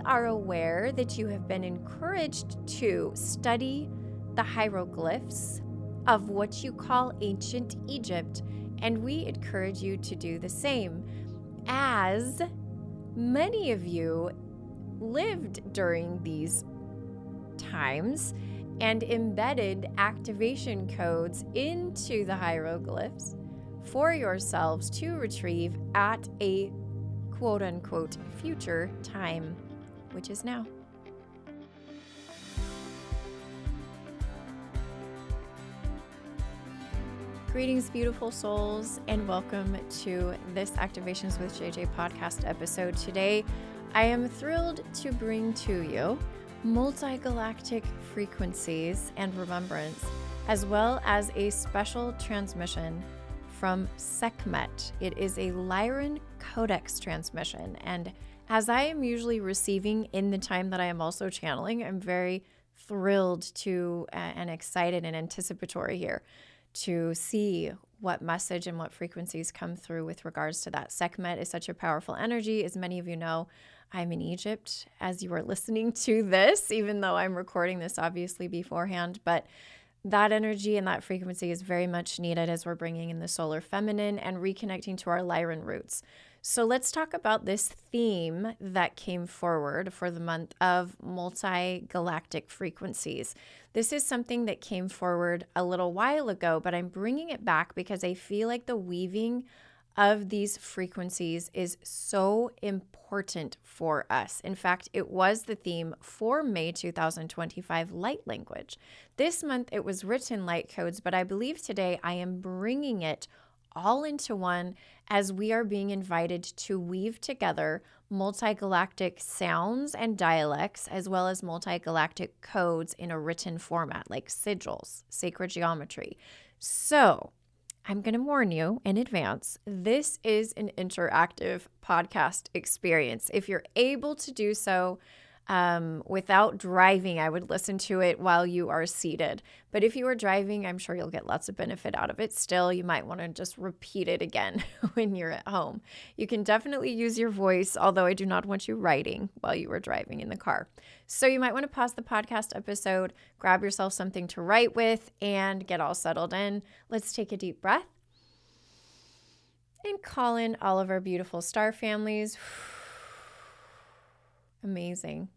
are aware that you have been encouraged to study the hieroglyphs of what you call ancient Egypt, and we encourage you to do the same, as many of you lived during these times and embedded activation codes into the hieroglyphs for yourselves to retrieve at a quote-unquote future time, which is now. Greetings, beautiful souls, and welcome to this Activations with JJ podcast episode. Today, I am thrilled to bring to you multi-galactic frequencies and remembrance, as well as a special transmission from Sekhmet. It is a Lion Codex transmission, and as I am usually receiving in the time that I am also channeling, I'm very thrilled to and excited and anticipatory here to see what message and what frequencies come through with regards to that. Sekhmet is such a powerful energy. As many of you know, I'm in Egypt as you are listening to this, even though I'm recording this obviously beforehand, but that energy and that frequency is very much needed as we're bringing in the solar feminine and reconnecting to our Lyran roots. So let's talk about this theme that came forward for the month of multi-galactic frequencies. This is something that came forward a little while ago, but I'm bringing it back because I feel like the weaving of these frequencies is so important for us. In fact, it was the theme for May 2025 light language. This month it was written light codes, but I believe today I am bringing it all into one as we are being invited to weave together multi-galactic sounds and dialects, as well as multi-galactic codes in a written format like sigils, sacred geometry. So I'm going to warn you in advance, this is an interactive podcast experience. If you're able to do so without driving, I would listen to it while you are seated. But if you are driving, I'm sure you'll get lots of benefit out of it. Still, you might want to just repeat it again when you're at home. You can definitely use your voice, although I do not want you writing while you are driving in the car. So you might want to pause the podcast episode, grab yourself something to write with, and get all settled in. Let's take a deep breath and call in all of our beautiful star families. Amazing.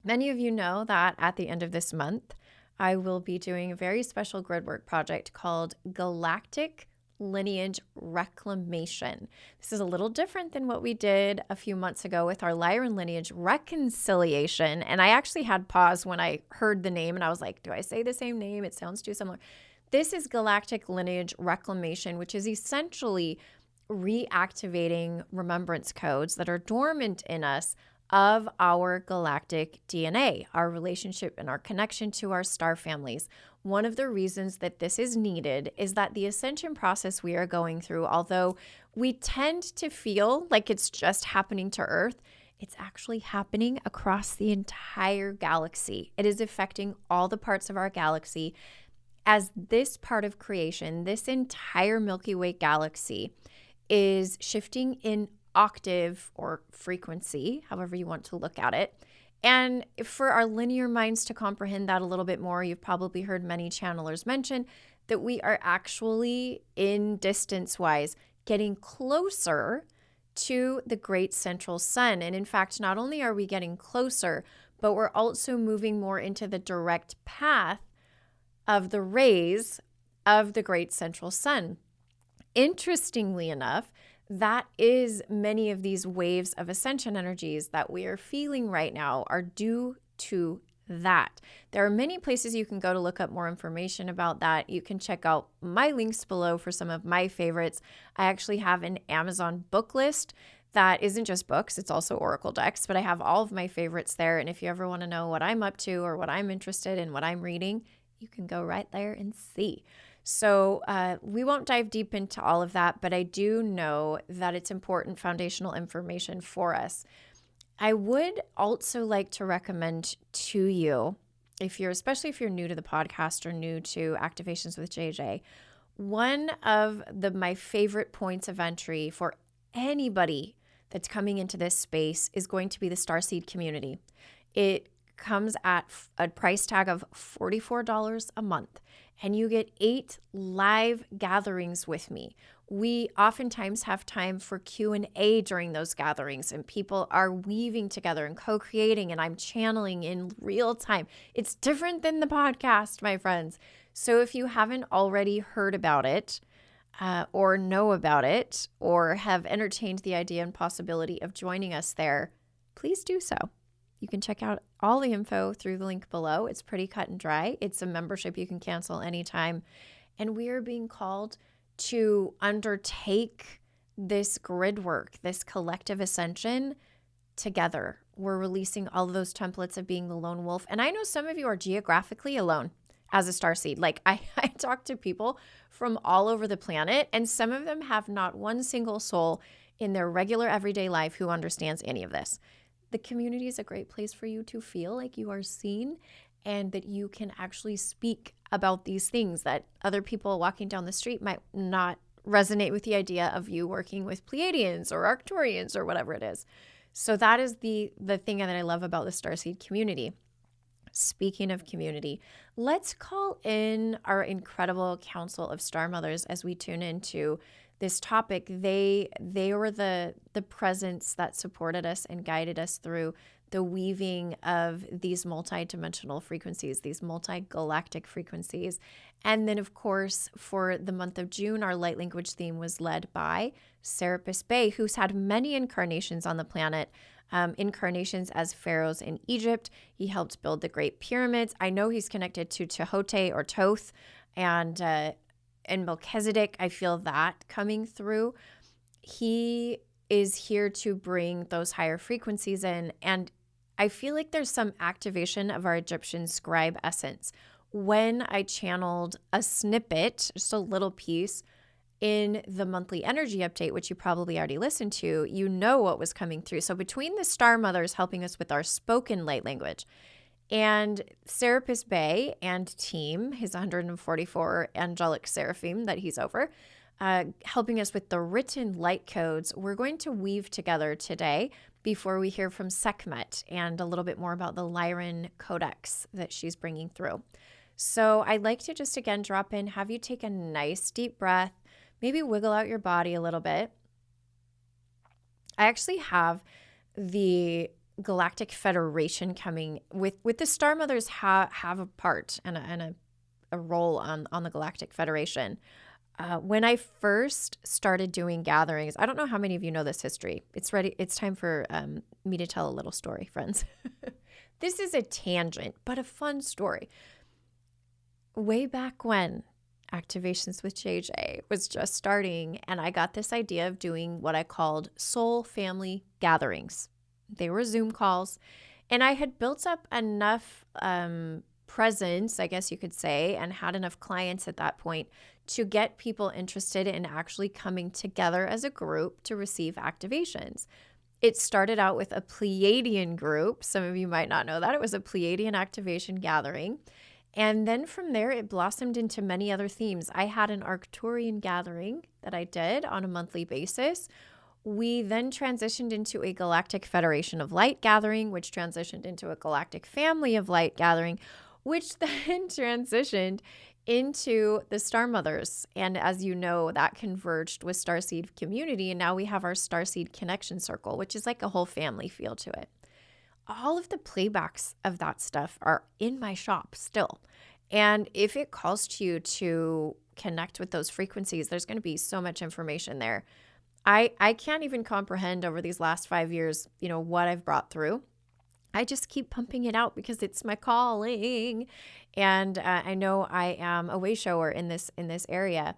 Many of you know that at the end of this month, I will be doing a very special grid work project called Galactic Lineage Reclamation. This is a little different than what we did a few months ago with our Lyran lineage reconciliation. And I actually had pause when I heard the name and I was like, do I say the same name? It sounds too similar. This is Galactic Lineage Reclamation, which is essentially reactivating remembrance codes that are dormant in us of our galactic DNA, our relationship and our connection to our star families. One of the reasons that this is needed is that the ascension process we are going through, although we tend to feel like it's just happening to Earth, it's actually happening across the entire galaxy. It is affecting all the parts of our galaxy, as this part of creation, this entire Milky Way galaxy, is shifting in octave or frequency, however you want to look at it. And for our linear minds to comprehend that a little bit more, you've probably heard many channelers mention that we are actually, in distance-wise, getting closer to the great central sun. And in fact, not only are we getting closer, but we're also moving more into the direct path of the rays of the great central sun. Interestingly enough, that is many of these waves of ascension energies that we are feeling right now are due to that. There are many places you can go to look up more information about that. You can check out my links below for some of my favorites. I actually have an Amazon book list that isn't just books, it's also oracle decks, but I have all of my favorites there. And if you ever want to know what I'm up to or what I'm interested in, what I'm reading, you can go right there and see. So we won't dive deep into all of that, but I do know that it's important foundational information for us. I would also like to recommend to you, especially if you're new to the podcast or new to Activations with JJ, one of my favorite points of entry for anybody that's coming into this space is going to be the starseed community. It comes at a price tag of $44 a month, and you get 8 live gatherings with me. We oftentimes have time for Q&A during those gatherings, and people are weaving together and co-creating, and I'm channeling in real time. It's different than the podcast, my friends. So if you haven't already heard about it, or know about it, or have entertained the idea and possibility of joining us there, please do so. You can check out all the info through the link below. It's pretty cut and dry. It's a membership you can cancel anytime. And we are being called to undertake this grid work, this collective ascension together. We're releasing all of those templates of being the lone wolf. And I know some of you are geographically alone as a starseed. Like I talk to people from all over the planet, and some of them have not one single soul in their regular everyday life who understands any of this. The community is a great place for you to feel like you are seen and that you can actually speak about these things that other people walking down the street might not resonate with the idea of you working with Pleiadians or Arcturians or whatever it is. So that is the thing that I love about the starseed community. Speaking of community, let's call in our incredible council of star mothers as we tune into this topic. They were the presence that supported us and guided us through the weaving of these multi-dimensional frequencies, these multi-galactic frequencies. And then, of course, for the month of June, our light language theme was led by Serapis Bey, who's had many incarnations on the planet, incarnations as pharaohs in Egypt. He helped build the Great Pyramids. I know he's connected to Tehote or Toth and Melchizedek. I feel that coming through. He is here to bring those higher frequencies in. And I feel like there's some activation of our Egyptian scribe essence. When I channeled a snippet, just a little piece, in the monthly energy update, which you probably already listened to, you know what was coming through. So between the star mothers helping us with our spoken light language and Serapis Bey and team, his 144 angelic seraphim that he's over, helping us with the written light codes, we're going to weave together today before we hear from Sekhmet and a little bit more about the Lion Codex that she's bringing through. So I'd like to just again drop in, have you take a nice deep breath, maybe wiggle out your body a little bit. I actually have the Galactic Federation coming with the Star Mothers have a part and a role on the Galactic Federation. When I first started doing gatherings, I don't know how many of you know this history. It's time for me to tell a little story, friends. This is a tangent, but a fun story. Way back when Activations with JJ was just starting, and I got this idea of doing what I called soul family gatherings. They were Zoom calls, and I had built up enough presence, I guess you could say, and had enough clients at that point to get people interested in actually coming together as a group to receive activations. It started out with a Pleiadian group. Some of you might not know that. It was a Pleiadian activation gathering. And then from there, it blossomed into many other themes. I had an Arcturian gathering that I did on a monthly basis. We then transitioned into a Galactic Federation of Light gathering, which transitioned into a Galactic Family of Light gathering, which then transitioned into the Star Mothers. And as you know, that converged with Starseed Community. And now we have our Starseed Connection Circle, which is like a whole family feel to it. All of the playbacks of that stuff are in my shop still. And if it calls to you to connect with those frequencies, there's going to be so much information there. I can't even comprehend over these last 5 years, what I've brought through. I just keep pumping it out because it's my calling. And I know I am a way shower in this area.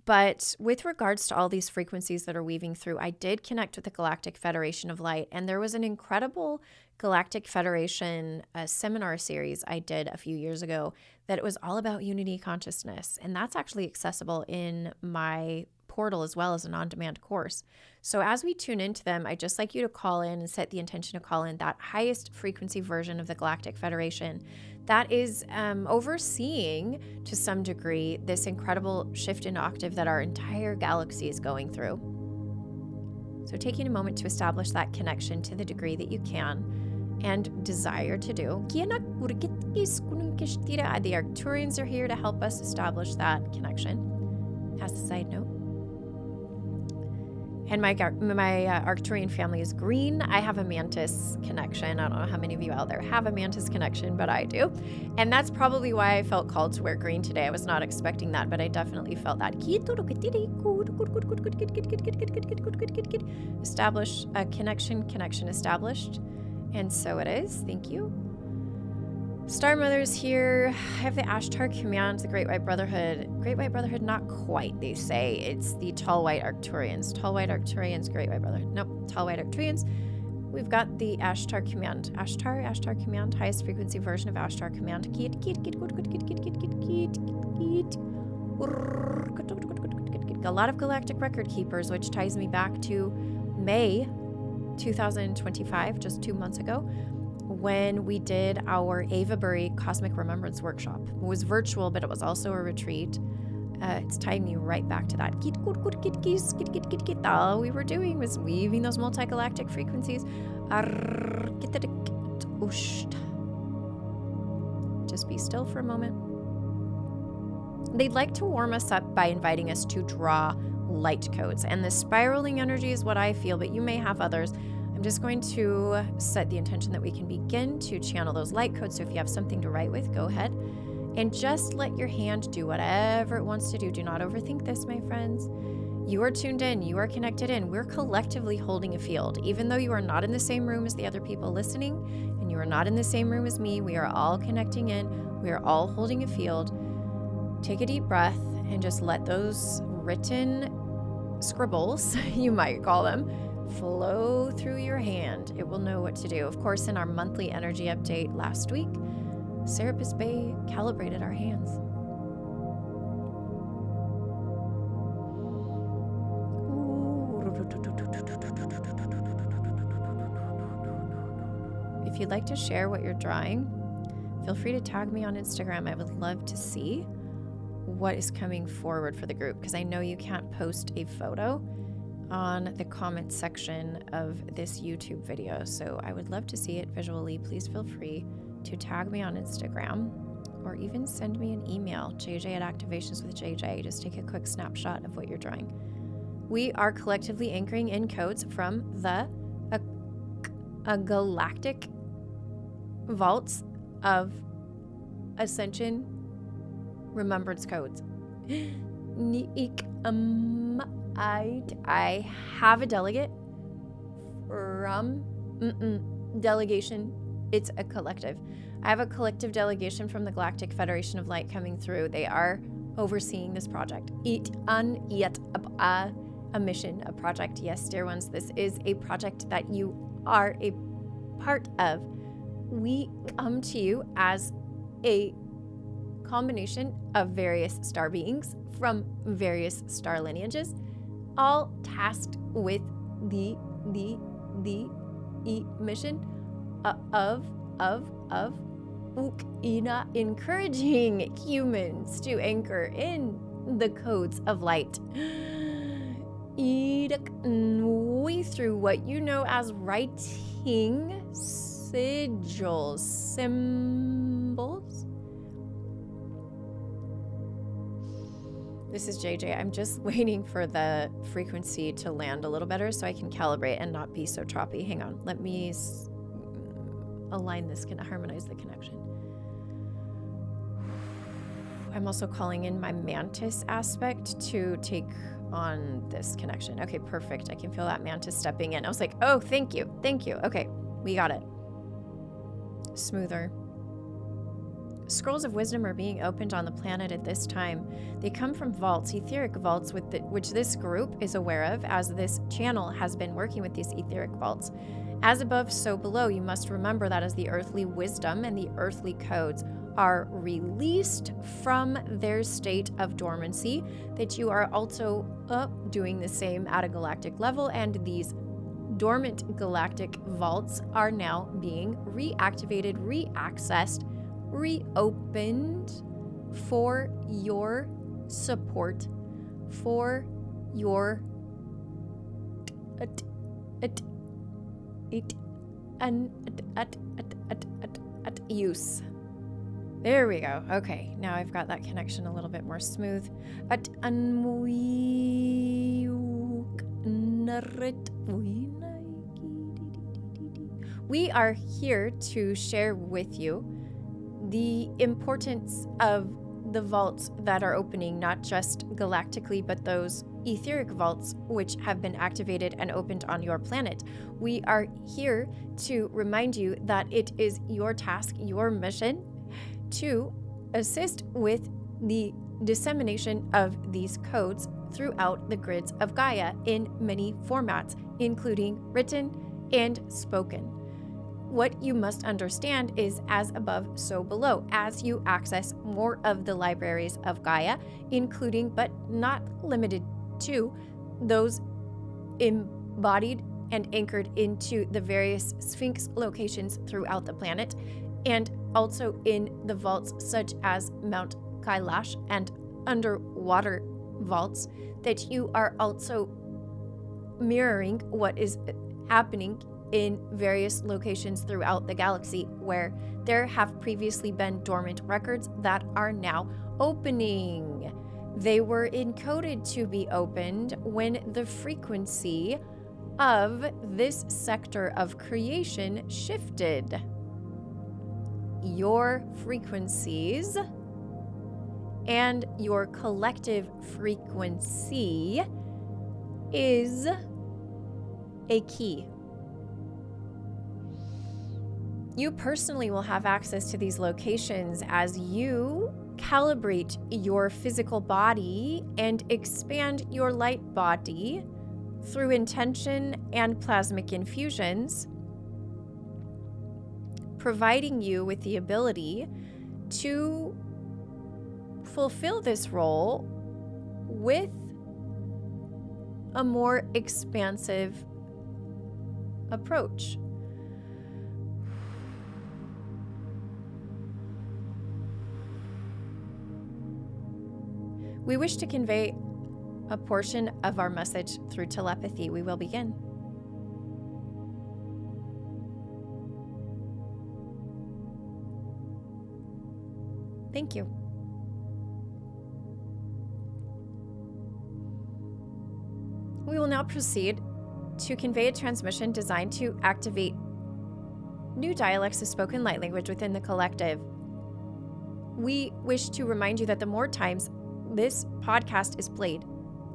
But with regards to all these frequencies that are weaving through, I did connect with the Galactic Federation of Light. And there was an incredible Galactic Federation seminar series I did a few years ago that it was all about unity consciousness. And that's actually accessible in my portal as well as an on-demand course. So as we tune into them, I'd just like you to call in and set the intention to call in that highest frequency version of the Galactic Federation that is overseeing to some degree this incredible shift in octave that our entire galaxy is going through. So taking a moment to establish that connection to the degree that you can and desire to do. The Arcturians are here to help us establish that connection, as a side note. And my Arcturian family is green. I have a mantis connection. I don't know how many of you out there have a mantis connection, but I do. And that's probably why I felt called to wear green today. I was not expecting that, but I definitely felt that. Establish a connection established. And so it is. Thank you. Star Mother's here. I have the Ashtar Command, the Great White Brotherhood. Great White Brotherhood, not quite, they say. It's the Tall White Arcturians. Tall White Arcturians, Great White Brotherhood. Nope, Tall White Arcturians. We've got the Ashtar Command. Ashtar Command, highest frequency version of Ashtar Command. A lot of galactic record keepers, which ties me back to May 2025, just 2 months ago, when we did our Avabury Cosmic Remembrance Workshop. It was virtual, but it was also a retreat. It's tying me right back to that. All we were doing was weaving those multi-galactic frequencies. Just be still for a moment. They'd like to warm us up by inviting us to draw light codes. And the spiraling energy is what I feel, but you may have others. I'm just going to set the intention that we can begin to channel those light codes. So if you have something to write with, go ahead and just let your hand do whatever it wants to do. Do not overthink this, my friends. You are tuned in. You are connected in. We're collectively holding a field. Even though you are not in the same room as the other people listening, and you are not in the same room as me, we are all connecting in. We are all holding a field. Take a deep breath and just let those written scribbles, you might call them, flow through your hand. It will know what to do. Of course, in our monthly energy update last week, Serapis Bay calibrated our hands. If you'd like to share what you're drawing, feel free to tag me on Instagram. I would love to see what is coming forward for the group, because I know you can't post a photo on the comment section of this YouTube video. So I would love to see it visually. Please feel free to tag me on Instagram or even send me an email, jj@activationswithjj. Just take a quick snapshot of what you're drawing. We are collectively anchoring in codes from the galactic vaults of Ascension remembrance codes. I have a delegate from delegation. It's a collective. I have a collective delegation from the Galactic Federation of Light coming through. They are overseeing this project. A mission, a project. Yes, dear ones, this is a project that you are a part of. We come to you as a combination of various star beings from various star lineages, all tasked with the mission of encouraging humans to anchor in the codes of light. We, through what you know as writing sigils, symbols. This is JJ. I'm just waiting for the frequency to land a little better so I can calibrate and not be so choppy. Hang on. Let me align this, harmonize the connection. I'm also calling in my mantis aspect to take on this connection. Okay, perfect. I can feel that mantis stepping in. I was like, oh, thank you. Thank you. Okay, we got it. Smoother. Scrolls of wisdom are being opened on the planet at this time. They come from vaults, etheric vaults, which this group is aware of, as this channel has been working with these etheric vaults. As above, so below. You must remember that as the earthly wisdom and the earthly codes are released from their state of dormancy, that you are also doing the same at a galactic level, and these dormant galactic vaults are now being reactivated, reaccessed, reopened for your support, for your use. There we go. Okay, now I've got that connection a little bit more smooth. We are here to share with you the importance of the vaults that are opening, not just galactically, but those etheric vaults which have been activated and opened on your planet. We are here to remind you that it is your task, your mission, to assist with the dissemination of these codes throughout the grids of Gaia in many formats, including written and spoken. What you must understand is as above, so below. As you access more of the libraries of Gaia, including but not limited to those embodied and anchored into the various Sphinx locations throughout the planet, and also in the vaults such as Mount Kailash and underwater vaults, that you are also mirroring what is happening in various locations throughout the galaxy where there have previously been dormant records that are now opening. They were encoded to be opened when the frequency of this sector of creation shifted. Your frequencies and your collective frequency is a key. You personally will have access to these locations as you calibrate your physical body and expand your light body through intention and plasmic infusions, providing you with the ability to fulfill this role with a more expansive approach. We wish to convey a portion of our message through telepathy. We will begin. Thank you. We will now proceed to convey a transmission designed to activate new dialects of spoken light language within the collective. We wish to remind you that the more times this podcast is played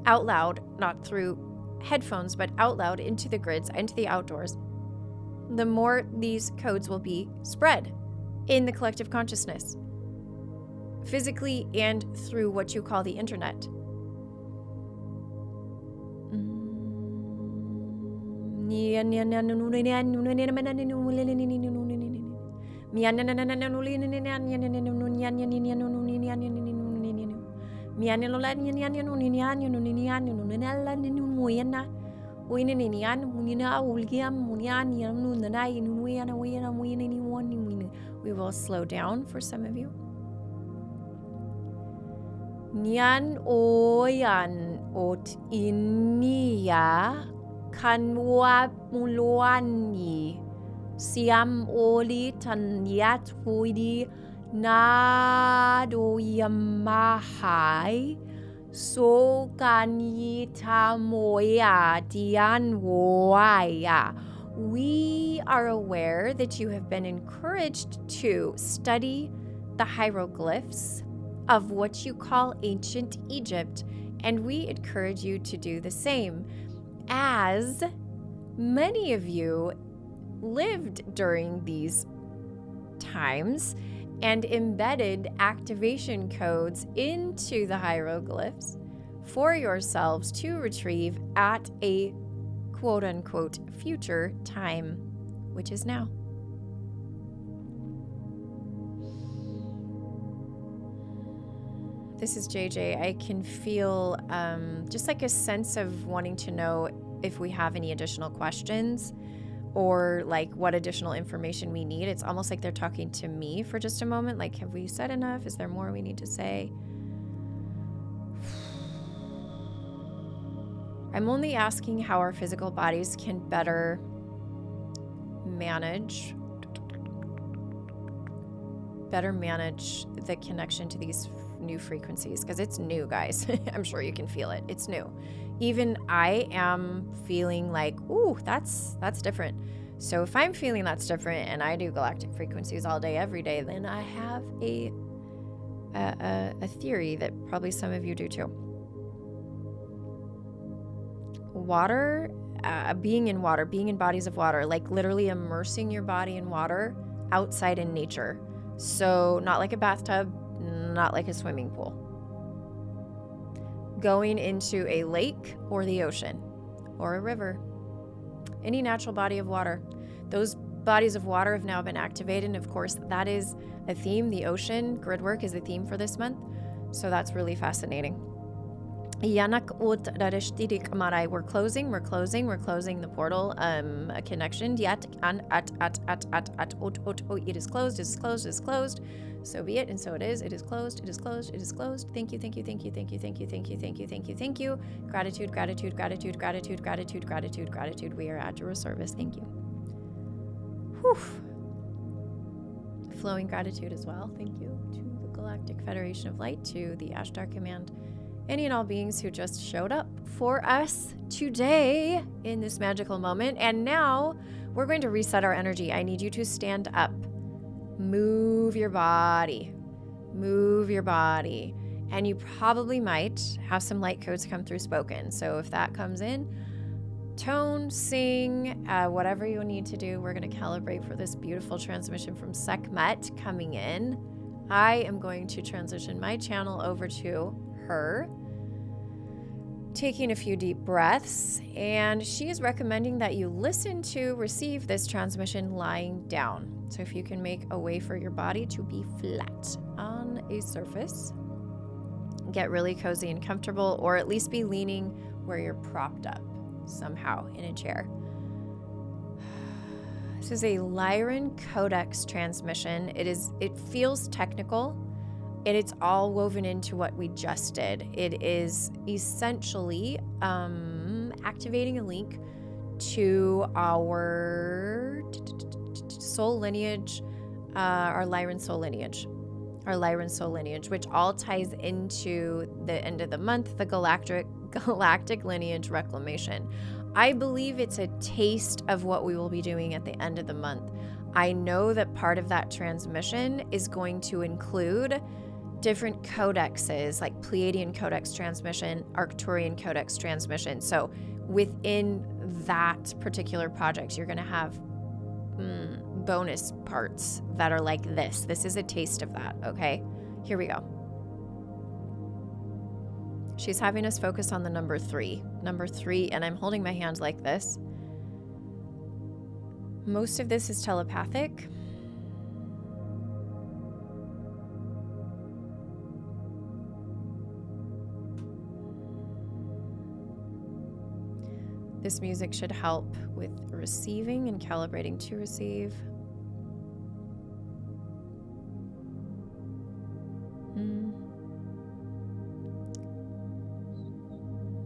out loud, not through headphones, but out loud into the grids, into the outdoors, the more these codes will be spread in the collective consciousness, physically and through what you call the internet. We will slow down for some of you. Nyan oyan ot inia kanwa mulwani siam oli tanyat huidi Nado Yamahai So Kanyita Moya Dian Waya. We are aware that you have been encouraged to study the hieroglyphs of what you call ancient Egypt, and we encourage you to do the same, as many of you lived during these times and embedded activation codes into the hieroglyphs for yourselves to retrieve at a quote-unquote future time, which is now. This is JJ. I can feel just like a sense of wanting to know if we have any additional questions or like what additional information we need. It's almost like they're talking to me for just a moment. Like, have we said enough? Is there more we need to say? I'm only asking how our physical bodies can better manage the connection to these new frequencies, because it's new, guys. I'm sure you can feel it. It's new. Even I am feeling like, ooh, that's different. So if I'm feeling that's different and I do galactic frequencies all day, every day, then I have a theory that probably some of you do too. Water, being in water, being in bodies of water, like literally immersing your body in water outside in nature. So not like a bathtub, not like a swimming pool. Going into a lake or the ocean or a river, any natural body of water. Those bodies of water have now been activated. And of course, that is a theme. The ocean grid work is a theme for this month. So that's really fascinating. We're closing the portal a connection. It is closed. So be it, and so it is. It is closed. Thank you. Gratitude. We are at your service. Thank you. Whew. Flowing gratitude as well. Thank you to the Galactic Federation of Light, to the Ashtar Command, any and all beings who just showed up for us today in this magical moment. And now we're going to reset our energy. I need you to stand up. Move your body. And you probably might have some light codes come through spoken. So if that comes in, tone, sing, whatever you need to do. We're going to calibrate for this beautiful transmission from Sekhmet coming in. I am going to transition my channel over to her, taking a few deep breaths, and she is recommending that you receive this transmission lying down. So if you can make a way for your body to be flat on a surface, get really cozy and comfortable, or at least be leaning where you're propped up somehow in a chair. This is a Lion Codex transmission. It feels technical, and it's all woven into what we just did. It is essentially activating a link to our soul lineage, our Lyran soul lineage, which all ties into the end of the month, the galactic lineage reclamation. I believe it's a taste of what we will be doing at the end of the month. I know that part of that transmission is going to include different codexes, like Pleiadian Codex transmission, Arcturian Codex transmission. So within that particular project, you're going to have bonus parts that are like this. This is a taste of that, okay? Here we go. She's having us focus on the number 3, and I'm holding my hands like this. Most of this is telepathic. This music should help with receiving and calibrating to receive.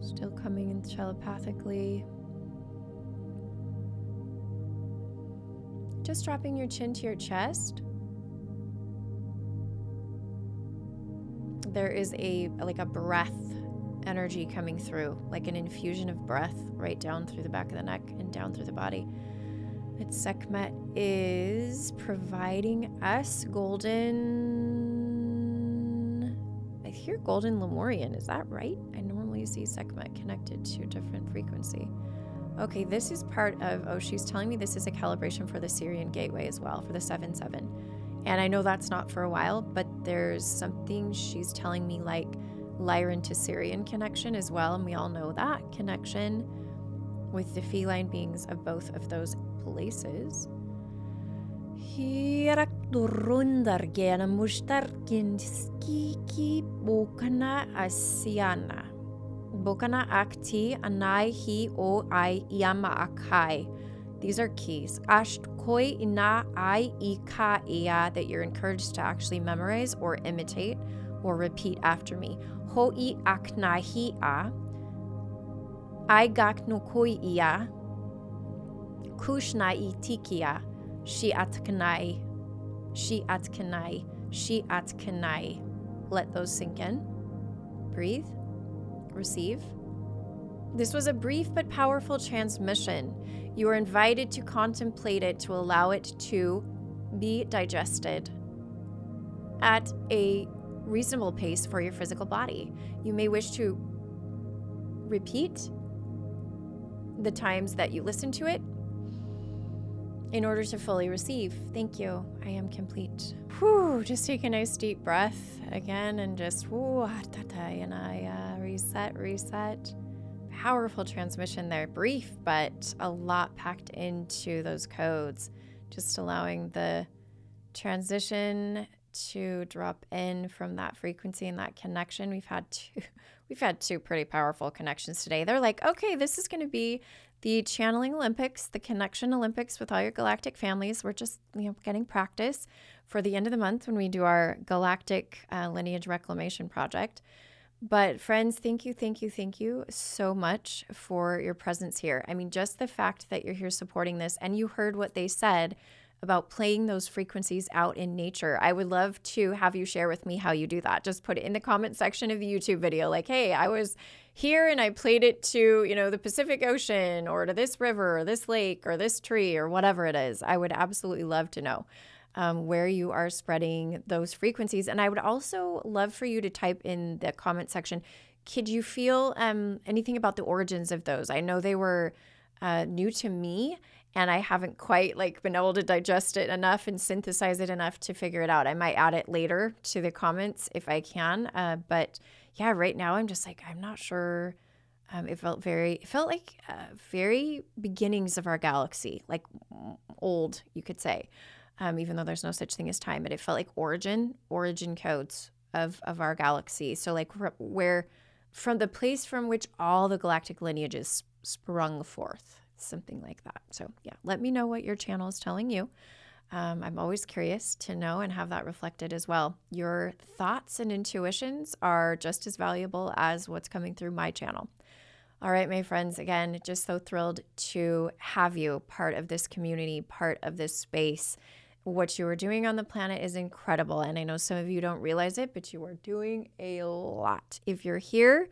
Still coming in telepathically. Just dropping your chin to your chest. There is a breath energy coming through, like an infusion of breath right down through the back of the neck and down through the body. But Sekhmet is providing us golden, I hear golden Lemurian, is that right? I normally see Sekhmet connected to a different frequency. Okay, this is part of, she's telling me this is a calibration for the Sirian gateway as well, for the 7-7. And I know that's not for a while, but there's something she's telling me like Lyran to Sirian connection as well, and we all know that connection with the feline beings of both of those places. Bokana akti anai hi o I yama akai. These are keys. Ashtkoi ina I ika ia, that you're encouraged to actually memorize or imitate or repeat after me. Hoi akna hi a. Aigaknukuia, Kushnai Tikia, Shiatkanai, Shiatkanai, Shiatkanai. Let those sink in. Breathe. Receive. This was a brief but powerful transmission. You are invited to contemplate it, to allow it to be digested at a reasonable pace for your physical body. You may wish to repeat the times that you listen to it in order to fully receive. Thank you. I am complete. Whew, just take a nice deep breath again and just reset. Powerful transmission there. Brief, but a lot packed into those codes. Just allowing the transition to drop in from that frequency and that connection. We've had two pretty powerful connections today. They're like, okay, this is going to be the channeling Olympics, the connection Olympics with all your galactic families. We're just, getting practice for the end of the month when we do our galactic lineage reclamation project. But friends, thank you so much for your presence here. I mean, just the fact that you're here supporting this and you heard what they said about playing those frequencies out in nature. I would love to have you share with me how you do that. Just put it in the comment section of the YouTube video. Like, hey, I was here and I played it to, the Pacific Ocean or to this river or this lake or this tree or whatever it is. I would absolutely love to know where you are spreading those frequencies. And I would also love for you to type in the comment section, could you feel anything about the origins of those? I know they were new to me, and I haven't quite been able to digest it enough and synthesize it enough to figure it out. I might add it later to the comments if I can. But yeah, right now I'm just I'm not sure. It felt like very beginnings of our galaxy, old, you could say, even though there's no such thing as time, but it felt like origin codes of our galaxy. So from the place from which all the galactic lineages sprung forth. Something like that. So yeah, let me know what your channel is telling you. I'm always curious to know and have that reflected as well. Your thoughts and intuitions are just as valuable as what's coming through my channel. All right, my friends, again, just so thrilled to have you part of this community, part of this space. What you are doing on the planet is incredible. And I know some of you don't realize it, but you are doing a lot. If you're here,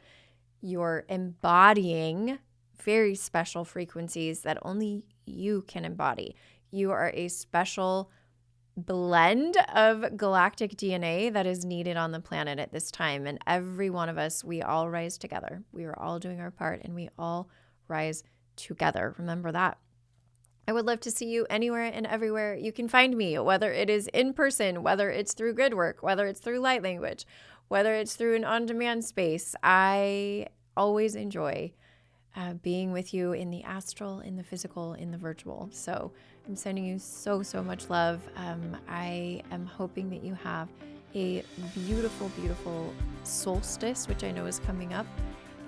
you're embodying very special frequencies that only you can embody. You are a special blend of galactic DNA that is needed on the planet at this time. And every one of us, we all rise together. We are all doing our part and we all rise together. Remember that. I would love to see you anywhere and everywhere you can find me, whether it is in person, whether it's through grid work, whether it's through light language, whether it's through an on-demand space. I always enjoy being with you in the astral, in the physical, in the virtual. So I'm sending you so much love. I am hoping that you have a beautiful, beautiful solstice, which I know is coming up.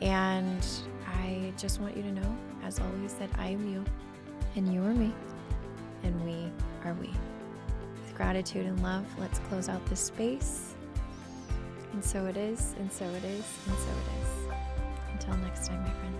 And I just want you to know, as always, that I am you and you are me and we are we. With gratitude and love, let's close out this space. And so it is, and so it is, and so it is. Until next time, my friends.